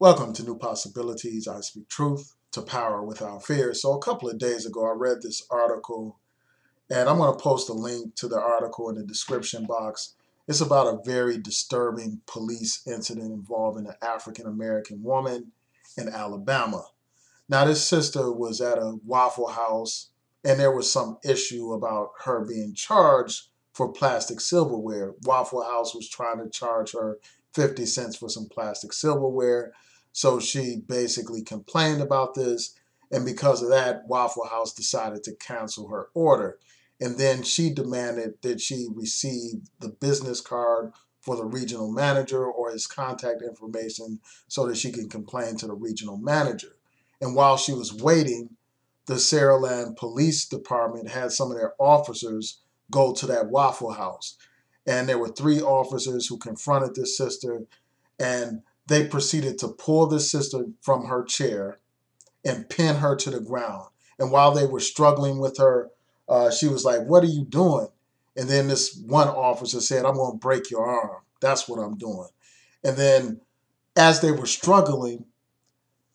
Welcome to New Possibilities. I speak truth to power without fear. So, a couple of days ago, I read this article, and I'm going to post a link to the article in the description box. It's about a very disturbing police incident involving an African American woman in Alabama. Now, this sister was at a Waffle House, and there was some issue about her being charged for plastic silverware. Waffle House was trying to charge her 50 cents for some plastic silverware. So she basically complained about this. And because of that, Waffle House decided to cancel her order. And then she demanded that she receive the business card for the regional manager or his contact information so that she can complain to the regional manager. And while she was waiting, the Saraland Police Department had some of their officers go to that Waffle House. And there were three officers who confronted this sister, and they proceeded to pull this sister from her chair and pin her to the ground. And while they were struggling with her, she was like, "What are you doing?" And then this one officer said, "I'm going to break your arm. That's what I'm doing." And then as they were struggling,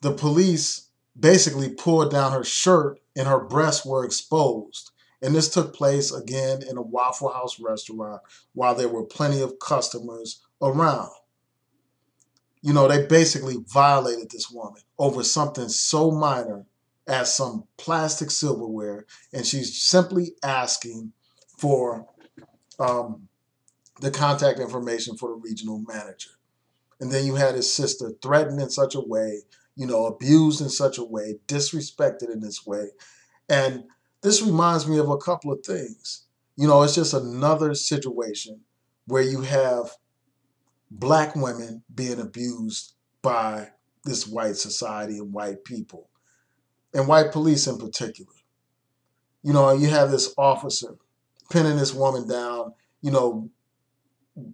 the police basically pulled down her shirt and her breasts were exposed. And this took place again in a Waffle House restaurant while there were plenty of customers around. They basically violated this woman over something so minor as some plastic silverware, and she's simply asking for um, the contact information for the regional manager. And then you had his sister threatened in such a way, abused in such a way, disrespected in this way. And this reminds me of a couple of things. It's just another situation where you have black women being abused by this white society and white people, and white police in particular. You have this officer pinning this woman down, you know,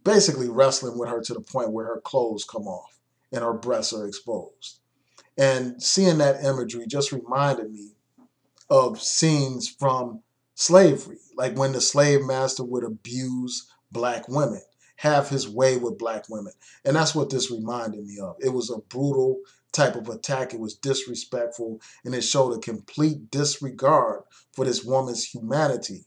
basically wrestling with her to the point where her clothes come off and her breasts are exposed. And seeing that imagery just reminded me of scenes from slavery, like when the slave master would abuse black women, have his way with black women. And that's what this reminded me of. It was a brutal type of attack. It was disrespectful, and it showed a complete disregard for this woman's humanity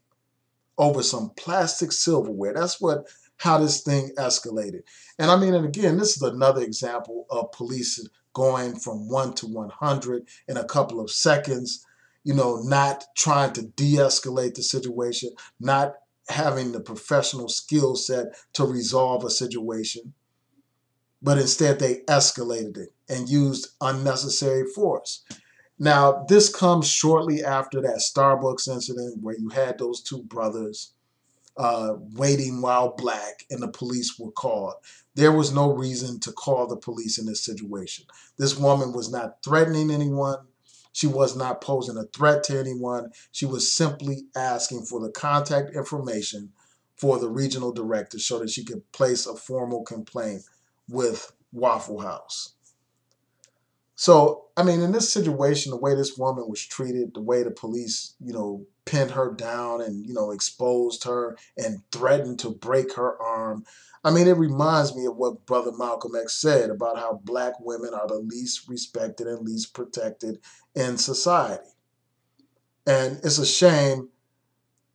over some plastic silverware. That's what how this thing escalated. And I mean, and again, this is another example of police going from 1 to 100 in a couple of seconds, not trying to de-escalate the situation, not having the professional skill set to resolve a situation, but instead they escalated it and used unnecessary force. Now, this comes shortly after that Starbucks incident where you had those two brothers waiting while black and the police were called. There was no reason to call the police in this situation. This woman was not threatening anyone. She was not posing a threat to anyone. She was simply asking for the contact information for the regional director so that she could place a formal complaint with Waffle House. So, I mean, in this situation, the way this woman was treated, the way the police, pinned her down and, exposed her and threatened to break her arm. I mean, it reminds me of what Brother Malcolm X said about how black women are the least respected and least protected in society. And it's a shame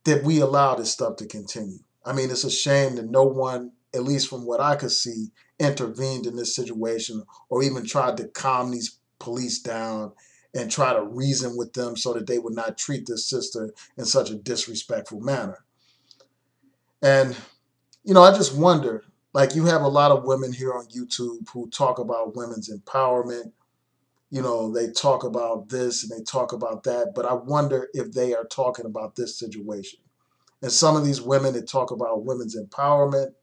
that we allow this stuff to continue. I mean, it's a shame that no one, at least from what I could see, intervened in this situation or even tried to calm these police down and try to reason with them so that they would not treat this sister in such a disrespectful manner. And, I just wonder, like you have a lot of women here on YouTube who talk about women's empowerment. They talk about this and they talk about that, but I wonder if they are talking about this situation. And some of these women that talk about women's empowerment,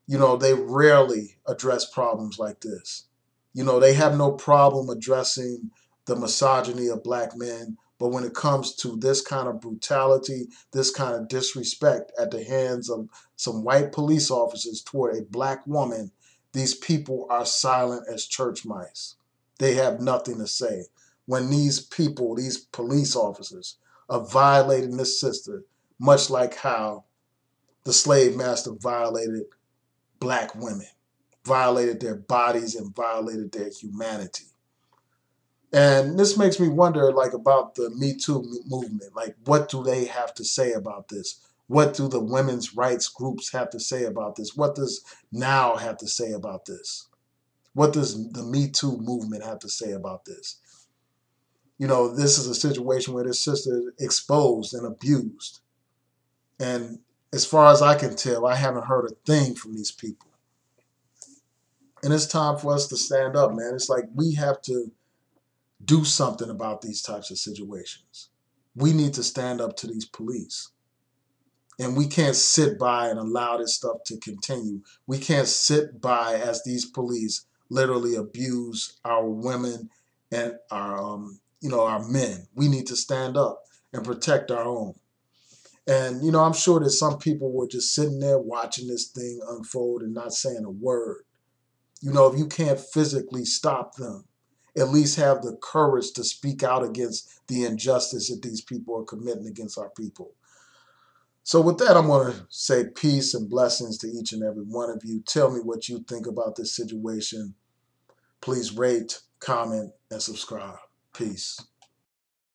they rarely address problems like this. They have no problem addressing the misogyny of black men, but when it comes to this kind of brutality, this kind of disrespect at the hands of some white police officers toward a black woman, these people are silent as church mice. They have nothing to say. When these people, these police officers, are violating this sister, much like how the slave master violated black women, violated their bodies and violated their humanity. And this makes me wonder, like, about the Me Too movement. Like, what do they have to say about this? What do the women's rights groups have to say about this? What does Now have to say about this? What does the Me Too movement have to say about this? You know, this is a situation where this sister is exposed and abused. And as far as I can tell, I haven't heard a thing from these people. And it's time for us to stand up, man. It's like we have to do something about these types of situations. We need to stand up to these police. And we can't sit by and allow this stuff to continue. We can't sit by as these police literally abuse our women and our men. We need to stand up and protect our own. And I'm sure that some people were just sitting there watching this thing unfold and not saying a word. If you can't physically stop them, at least have the courage to speak out against the injustice that these people are committing against our people. So with that, I'm going to say peace and blessings to each and every one of you. Tell me what you think about this situation. Please rate, comment, and subscribe. Peace.